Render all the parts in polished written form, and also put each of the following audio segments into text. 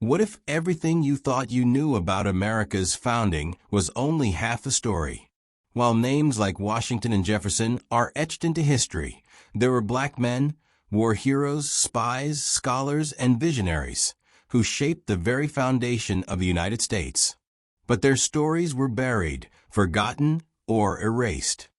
What if everything you thought you knew about America's founding was only half the story? While names like Washington and Jefferson are etched into history, there were black men, war heroes, spies, scholars, and visionaries who shaped the very foundation of the United States. But their stories were buried, forgotten, or erased.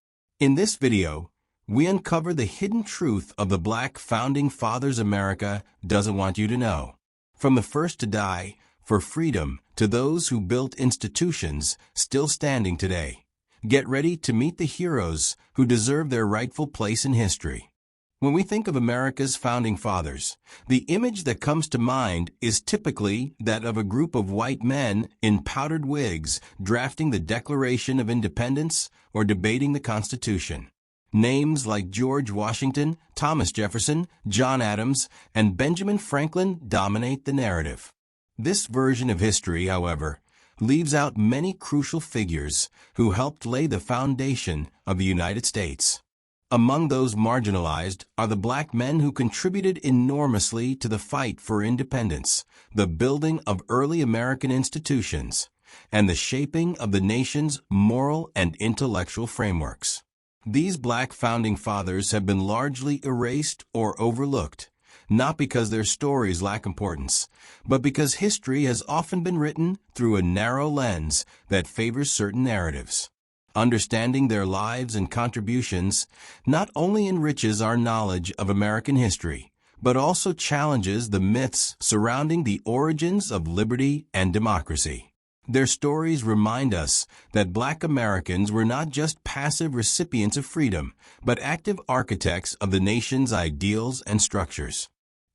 In this video, we uncover the hidden truth of the Black founding fathers America doesn't want you to know. From the first to die for freedom to those who built institutions still standing today. Get ready to meet the heroes who deserve their rightful place in history. When we think of America's founding fathers, the image that comes to mind is typically that of a group of white men in powdered wigs drafting the Declaration of Independence or debating the Constitution. Names like George Washington, Thomas Jefferson, John Adams, and Benjamin Franklin dominate the narrative. This version of history, however, leaves out many crucial figures who helped lay the foundation of the United States. Among those marginalized are the black men who contributed enormously to the fight for independence, the building of early American institutions, and the shaping of the nation's moral and intellectual frameworks. These black founding fathers have been largely erased or overlooked, not because their stories lack importance, but because history has often been written through a narrow lens that favors certain narratives. Understanding their lives and contributions not only enriches our knowledge of American history, but also challenges the myths surrounding the origins of liberty and democracy. Their stories remind us that Black Americans were not just passive recipients of freedom, but active architects of the nation's ideals and structures.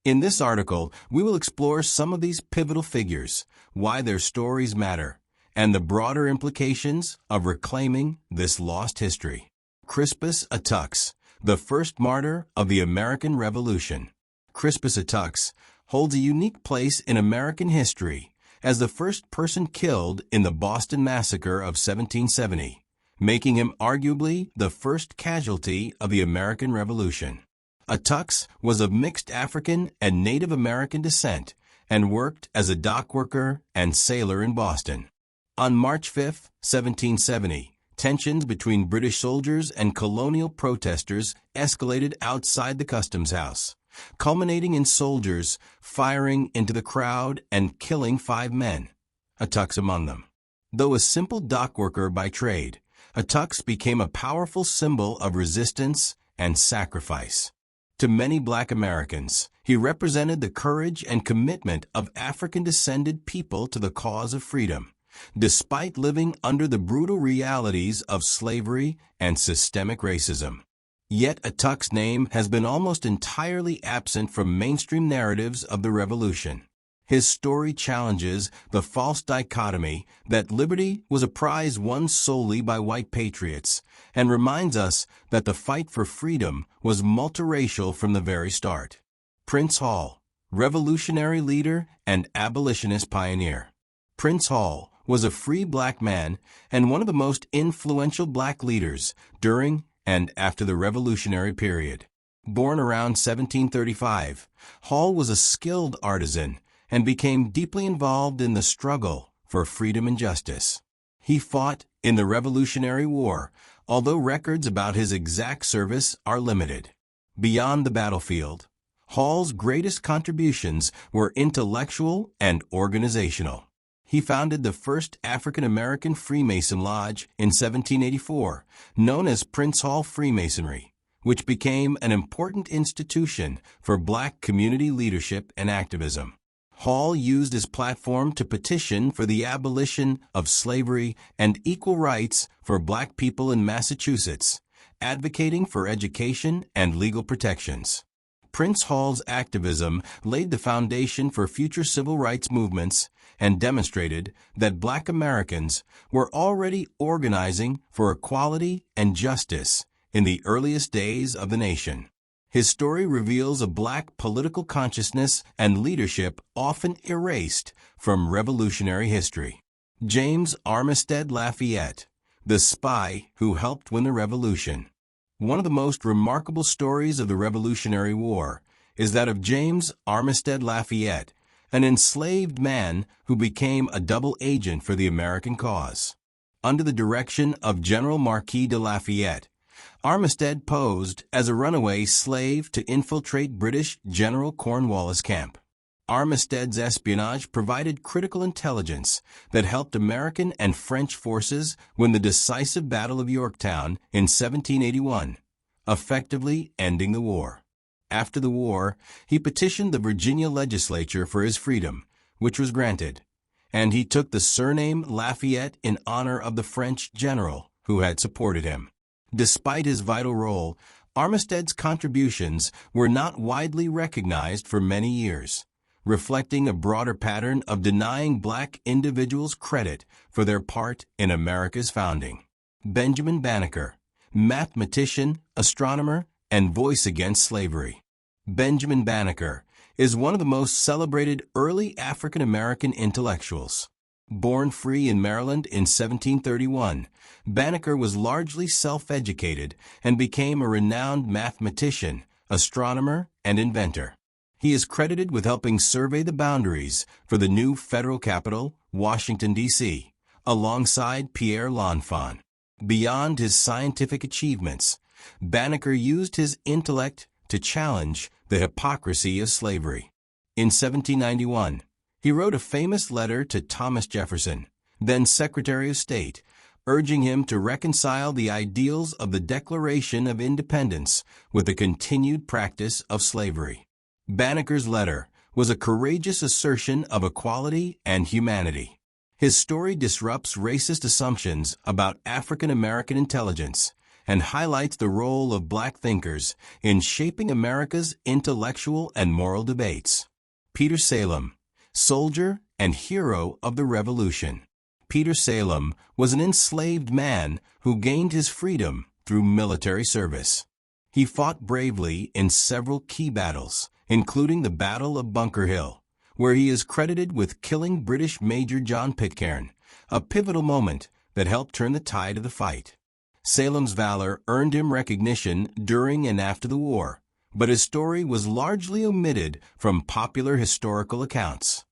In this article, we will explore some of these pivotal figures, why their stories matter, and the broader implications of reclaiming this lost history. Crispus Attucks, the first martyr of the American Revolution. Crispus Attucks holds a unique place in American history as the first person killed in the Boston Massacre of 1770, making him arguably the first casualty of the American Revolution. Attucks was of mixed African and Native American descent and worked as a dock worker and sailor in Boston. On March 5, 1770, tensions between British soldiers and colonial protesters escalated outside the customs house, culminating in soldiers firing into the crowd and killing 5 men, Attucks among them. Though a simple dock worker by trade, Attucks became a powerful symbol of resistance and sacrifice. To many Black Americans, he represented the courage and commitment of African-descended people to the cause of freedom, despite living under the brutal realities of slavery and systemic racism. Yet Attucks' name has been almost entirely absent from mainstream narratives of the Revolution. His story challenges the false dichotomy that liberty was a prize won solely by white patriots and reminds us that the fight for freedom was multiracial from the very start. Prince Hall, Revolutionary leader and abolitionist pioneer. Prince Hall was a free black man and one of the most influential black leaders during and after the Revolutionary period. Born around 1735, Hall was a skilled artisan and became deeply involved in the struggle for freedom and justice. He fought in the Revolutionary War, although records about his exact service are limited. Beyond the battlefield, Hall's greatest contributions were intellectual and organizational. He founded the first African-American Freemason Lodge in 1784, known as Prince Hall Freemasonry, which became an important institution for Black community leadership and activism. Hall used his platform to petition for the abolition of slavery and equal rights for Black people in Massachusetts, advocating for education and legal protections. Prince Hall's activism laid the foundation for future civil rights movements and demonstrated that Black Americans were already organizing for equality and justice in the earliest days of the nation. His story reveals a Black political consciousness and leadership often erased from revolutionary history. James Armistead Lafayette, the spy who helped win the Revolution. One of the most remarkable stories of the Revolutionary War is that of James Armistead Lafayette, an enslaved man who became a double agent for the American cause. Under the direction of General Marquis de Lafayette, Armistead posed as a runaway slave to infiltrate British General Cornwallis' camp. Armistead's espionage provided critical intelligence that helped American and French forces win the decisive Battle of Yorktown in 1781, effectively ending the war. After the war, he petitioned the Virginia legislature for his freedom, which was granted, and he took the surname Lafayette in honor of the French general who had supported him. Despite his vital role, Armistead's contributions were not widely recognized for many years, reflecting a broader pattern of denying black individuals credit for their part in America's founding. Benjamin Banneker, mathematician, astronomer, and voice against slavery. Benjamin Banneker is one of the most celebrated early African American intellectuals. Born free in Maryland in 1731, Banneker was largely self-educated and became a renowned mathematician, astronomer, and inventor. He is credited with helping survey the boundaries for the new federal capital, Washington, D.C., alongside Pierre L'Enfant. Beyond his scientific achievements, Banneker used his intellect to challenge the hypocrisy of slavery. In 1791, he wrote a famous letter to Thomas Jefferson, then Secretary of State, urging him to reconcile the ideals of the Declaration of Independence with the continued practice of slavery. Banneker's letter was a courageous assertion of equality and humanity. His story disrupts racist assumptions about African American intelligence and highlights the role of black thinkers in shaping America's intellectual and moral debates. Peter Salem, soldier and hero of the Revolution. Peter Salem was an enslaved man who gained his freedom through military service. He fought bravely in several key battles, including the Battle of Bunker Hill, where he is credited with killing British Major John Pitcairn, a pivotal moment that helped turn the tide of the fight. Salem's valor earned him recognition during and after the war, but his story was largely omitted from popular historical accounts.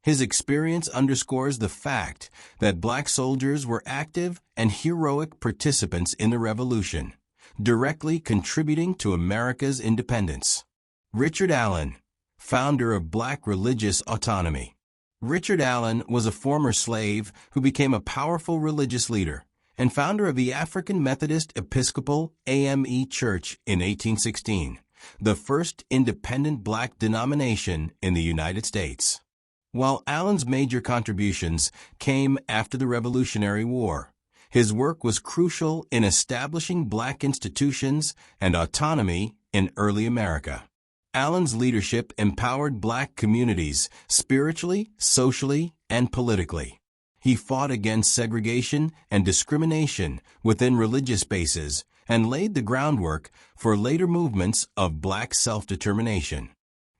His experience underscores the fact that black soldiers were active and heroic participants in the Revolution, directly contributing to America's independence. Richard Allen, founder of Black religious autonomy. Richard Allen was a former slave who became a powerful religious leader and founder of the African Methodist Episcopal AME Church in 1816, the first independent black denomination in the United States. While Allen's major contributions came after the Revolutionary War, his work was crucial in establishing black institutions and autonomy in early America. Allen's leadership empowered black communities spiritually, socially, and politically. He fought against segregation and discrimination within religious spaces and laid the groundwork for later movements of black self-determination.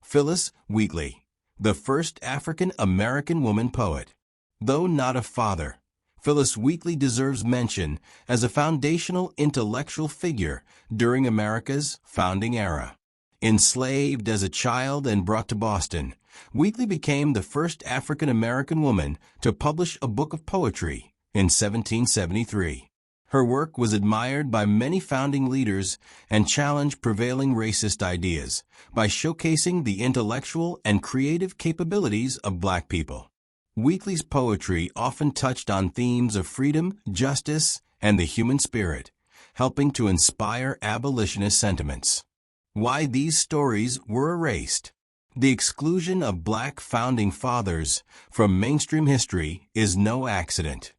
Phyllis Wheatley, the first African-American woman poet. Though not a father, Phyllis Wheatley deserves mention as a foundational intellectual figure during America's founding era. Enslaved as a child and brought to Boston, Wheatley became the first African-American woman to publish a book of poetry in 1773. Her work was admired by many founding leaders and challenged prevailing racist ideas by showcasing the intellectual and creative capabilities of black people. Wheatley's poetry often touched on themes of freedom, justice, and the human spirit, helping to inspire abolitionist sentiments. Why these stories were erased. The exclusion of black founding fathers from mainstream history is no accident.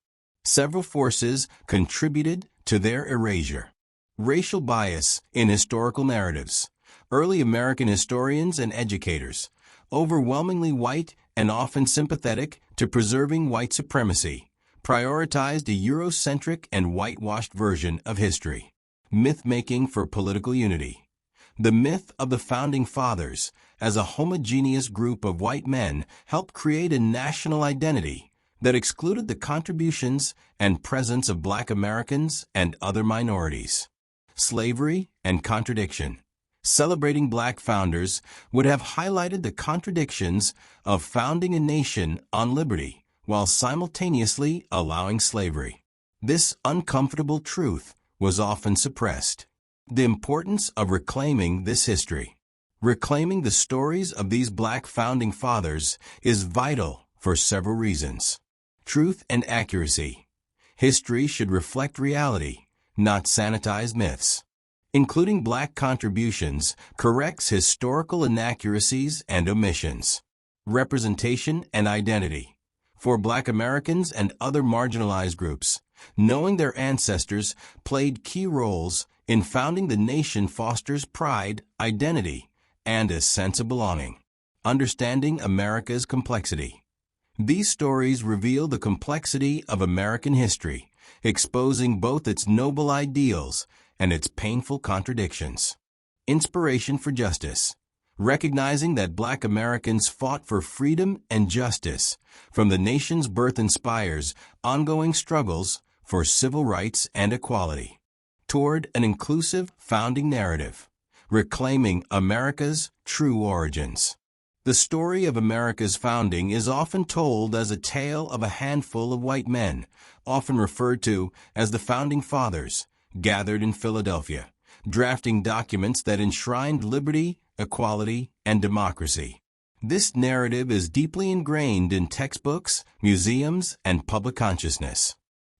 Several forces contributed to their erasure. Racial bias in historical narratives. Early American historians and educators, overwhelmingly white and often sympathetic to preserving white supremacy, prioritized a Eurocentric and whitewashed version of history. Myth-making for political unity. The myth of the Founding Fathers as a homogeneous group of white men helped create a national identity that excluded the contributions and presence of black Americans and other minorities. Slavery and contradiction. Celebrating black founders would have highlighted the contradictions of founding a nation on liberty while simultaneously allowing slavery. This uncomfortable truth was often suppressed. The importance of reclaiming this history. Reclaiming the stories of these black founding fathers is vital for several reasons. Truth and accuracy. History should reflect reality, not sanitized myths. Including black contributions corrects historical inaccuracies and omissions. Representation and identity. For black Americans and other marginalized groups, knowing their ancestors played key roles in founding the nation fosters pride, identity, and a sense of belonging. Understanding America's complexity. These stories reveal the complexity of American history, exposing both its noble ideals and its painful contradictions. Inspiration for justice. Recognizing that black Americans fought for freedom and justice from the nation's birth inspires ongoing struggles for civil rights and equality. Toward an inclusive founding narrative. Reclaiming America's true origins. The story of America's founding is often told as a tale of a handful of white men, often referred to as the Founding Fathers, gathered in Philadelphia, drafting documents that enshrined liberty, equality, and democracy. This narrative is deeply ingrained in textbooks, museums, and public consciousness.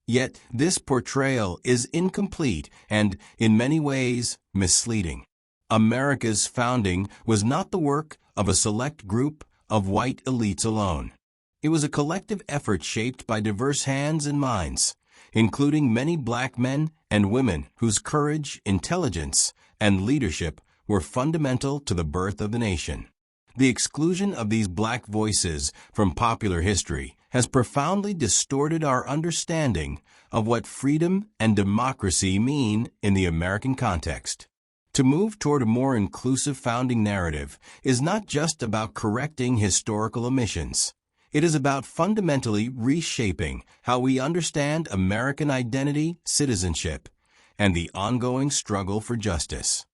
Yet, this portrayal is incomplete and, in many ways, misleading. America's founding was not the work of a select group of white elites alone. It was a collective effort shaped by diverse hands and minds, including many black men and women whose courage, intelligence, and leadership were fundamental to the birth of the nation. The exclusion of these black voices from popular history has profoundly distorted our understanding of what freedom and democracy mean in the American context. To move toward a more inclusive founding narrative is not just about correcting historical omissions. It is about fundamentally reshaping how we understand American identity, citizenship, and the ongoing struggle for justice.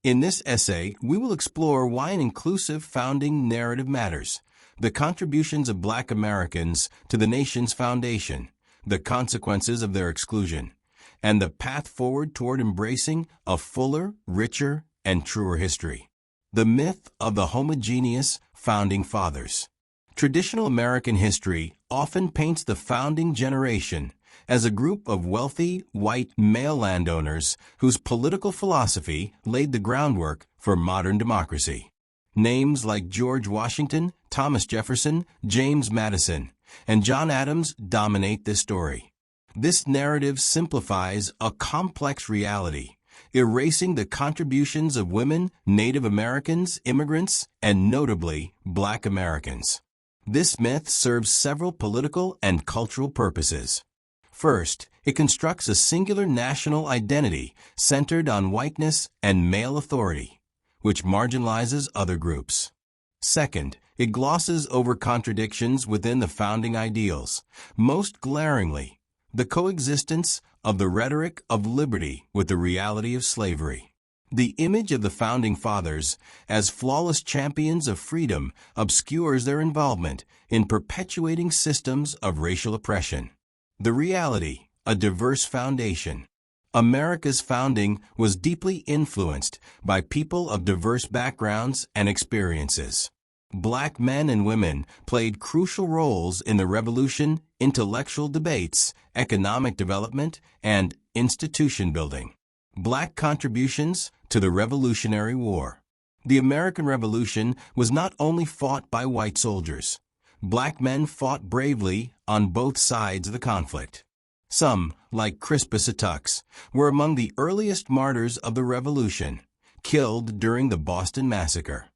In this essay, we will explore why an inclusive founding narrative matters, the contributions of black Americans to the nation's foundation, the consequences of their exclusion, and the path forward toward embracing a fuller, richer, and truer history. The myth of the homogeneous founding fathers. Traditional American history often paints the founding generation as a group of wealthy, white male landowners whose political philosophy laid the groundwork for modern democracy. Names like George Washington, Thomas Jefferson, James Madison, and John Adams dominate this story. This narrative simplifies a complex reality, erasing the contributions of women, Native Americans, immigrants, and notably, black Americans. This myth serves several political and cultural purposes. First, it constructs a singular national identity centered on whiteness and male authority, which marginalizes other groups. Second, it glosses over contradictions within the founding ideals, most glaringly, the coexistence of the rhetoric of liberty with the reality of slavery. The image of the Founding Fathers as flawless champions of freedom obscures their involvement in perpetuating systems of racial oppression. The reality, a diverse foundation. America's founding was deeply influenced by people of diverse backgrounds and experiences. Black men and women played crucial roles in the revolution, intellectual debates, economic development, and institution building. Black contributions to the Revolutionary War. The American Revolution was not only fought by white soldiers. Black men fought bravely on both sides of the conflict. Some, like Crispus Attucks, were among the earliest martyrs of the Revolution, killed during the Boston Massacre.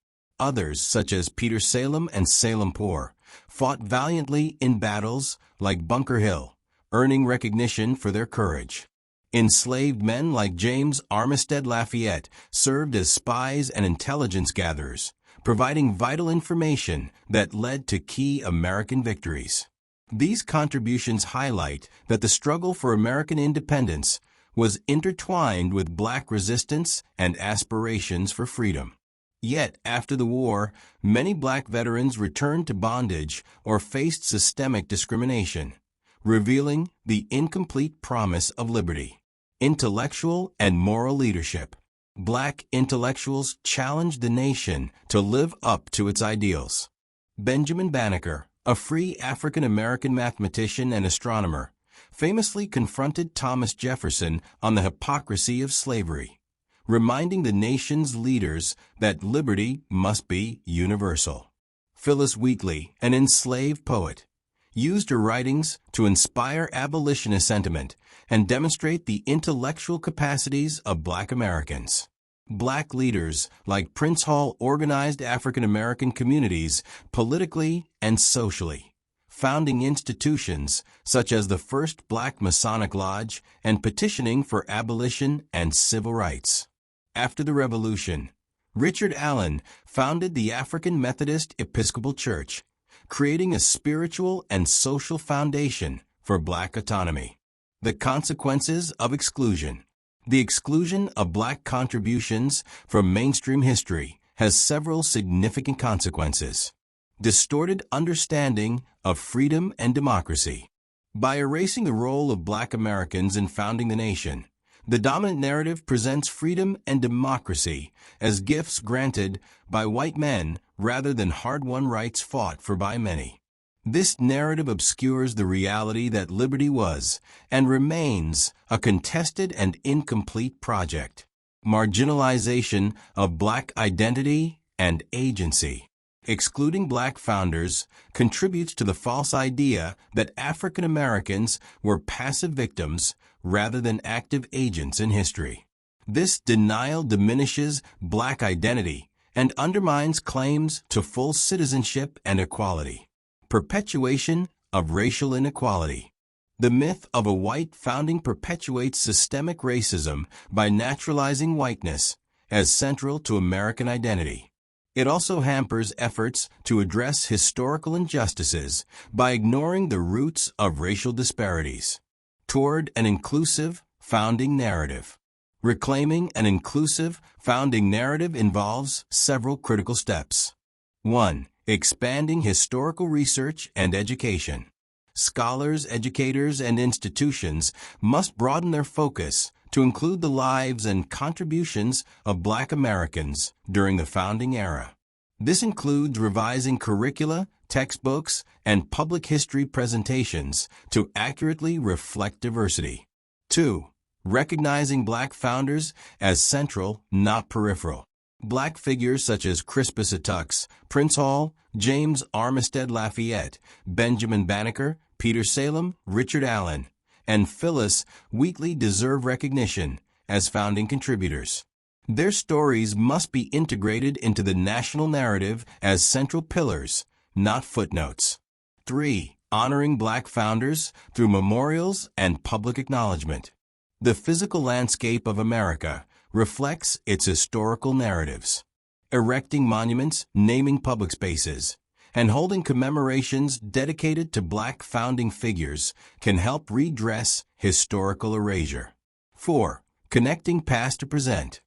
Others, such as Peter Salem and Salem Poor, fought valiantly in battles like Bunker Hill, earning recognition for their courage. Enslaved men like James Armistead Lafayette served as spies and intelligence gatherers, providing vital information that led to key American victories. These contributions highlight that the struggle for American independence was intertwined with Black resistance and aspirations for freedom. Yet, after the war, many Black veterans returned to bondage or faced systemic discrimination, revealing the incomplete promise of liberty. Intellectual and moral leadership. Black intellectuals challenged the nation to live up to its ideals. Benjamin Banneker, a free African-American mathematician and astronomer, famously confronted Thomas Jefferson on the hypocrisy of slavery, reminding the nation's leaders that liberty must be universal. Phyllis Wheatley, an enslaved poet, used her writings to inspire abolitionist sentiment and demonstrate the intellectual capacities of Black Americans. Black leaders like Prince Hall organized African American communities politically and socially, founding institutions such as the first Black Masonic Lodge and petitioning for abolition and civil rights. After the Revolution, Richard Allen founded the African Methodist Episcopal Church, creating a spiritual and social foundation for Black autonomy. The consequences of exclusion. The exclusion of Black contributions from mainstream history has several significant consequences. Distorted understanding of freedom and democracy. By erasing the role of Black Americans in founding the nation, the dominant narrative presents freedom and democracy as gifts granted by white men rather than hard-won rights fought for by many. This narrative obscures the reality that liberty was and remains a contested and incomplete project. Marginalization of Black identity and agency. Excluding Black founders contributes to the false idea that African Americans were passive victims rather than active agents in history. This denial diminishes Black identity and undermines claims to full citizenship and equality. Perpetuation of racial inequality. The myth of a white founding perpetuates systemic racism by naturalizing whiteness as central to American identity. It also hampers efforts to address historical injustices by ignoring the roots of racial disparities. Toward an inclusive founding narrative. Reclaiming an inclusive founding narrative involves several critical steps. 1. Expanding historical research and education. Scholars, educators, and institutions must broaden their focus to include the lives and contributions of Black Americans during the founding era. This includes revising curricula, textbooks, and public history presentations to accurately reflect diversity. 2. Recognizing Black founders as central, not peripheral. Black figures such as Crispus Attucks, Prince Hall, James Armistead Lafayette, Benjamin Banneker, Peter Salem, Richard Allen, and Phyllis Wheatley deserve recognition as founding contributors. Their stories must be integrated into the national narrative as central pillars, not footnotes. 3. Honoring Black founders through memorials and public acknowledgement. The physical landscape of America reflects its historical narratives. Erecting monuments, naming public spaces, and holding commemorations dedicated to Black founding figures can help redress historical erasure. 4. Connecting past to present.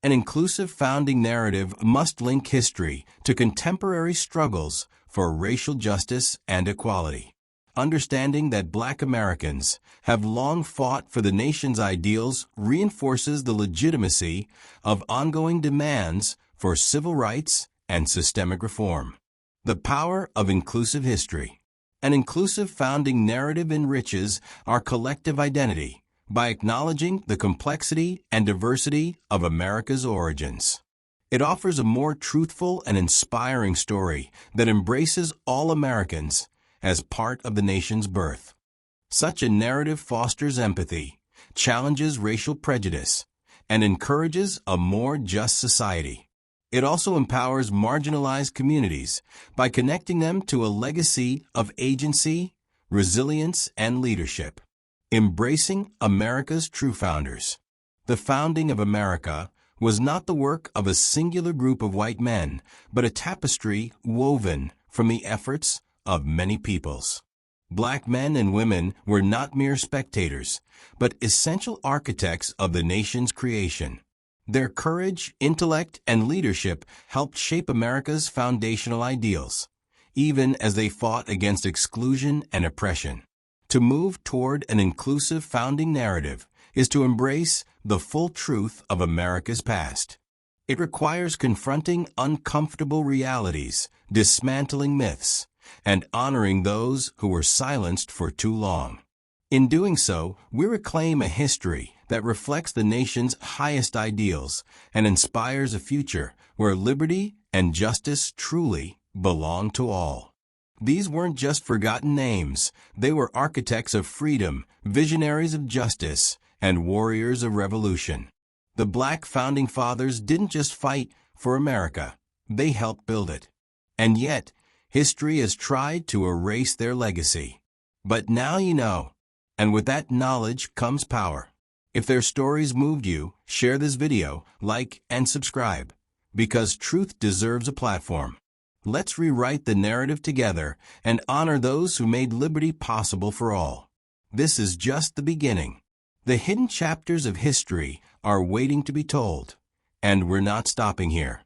An inclusive founding narrative must link history to contemporary struggles for racial justice and equality. Understanding that Black Americans have long fought for the nation's ideals reinforces the legitimacy of ongoing demands for civil rights and systemic reform. The power of inclusive history. An inclusive founding narrative enriches our collective identity by acknowledging the complexity and diversity of America's origins. It offers a more truthful and inspiring story that embraces all Americans as part of the nation's birth. Such a narrative fosters empathy, challenges racial prejudice, and encourages a more just society. It also empowers marginalized communities by connecting them to a legacy of agency, resilience, and leadership. Embracing America's true founders. The founding of America was not the work of a singular group of white men, but a tapestry woven from the efforts of many peoples. Black men and women were not mere spectators, but essential architects of the nation's creation. Their courage, intellect, and leadership helped shape America's foundational ideals, even as they fought against exclusion and oppression. To move toward an inclusive founding narrative is to embrace the full truth of America's past. It requires confronting uncomfortable realities, dismantling myths, and honoring those who were silenced for too long. In doing so, we reclaim a history that reflects the nation's highest ideals and inspires a future where liberty and justice truly belong to all. These weren't just forgotten names. They were architects of freedom, visionaries of justice, and warriors of revolution. The Black Founding Fathers didn't just fight for America. They helped build it. And yet, history has tried to erase their legacy. But now you know. And with that knowledge comes power. If their stories moved you, share this video, like, and subscribe. Because truth deserves a platform. Let's rewrite the narrative together and honor those who made liberty possible for all. This is just the beginning. The hidden chapters of history are waiting to be told. And we're not stopping here.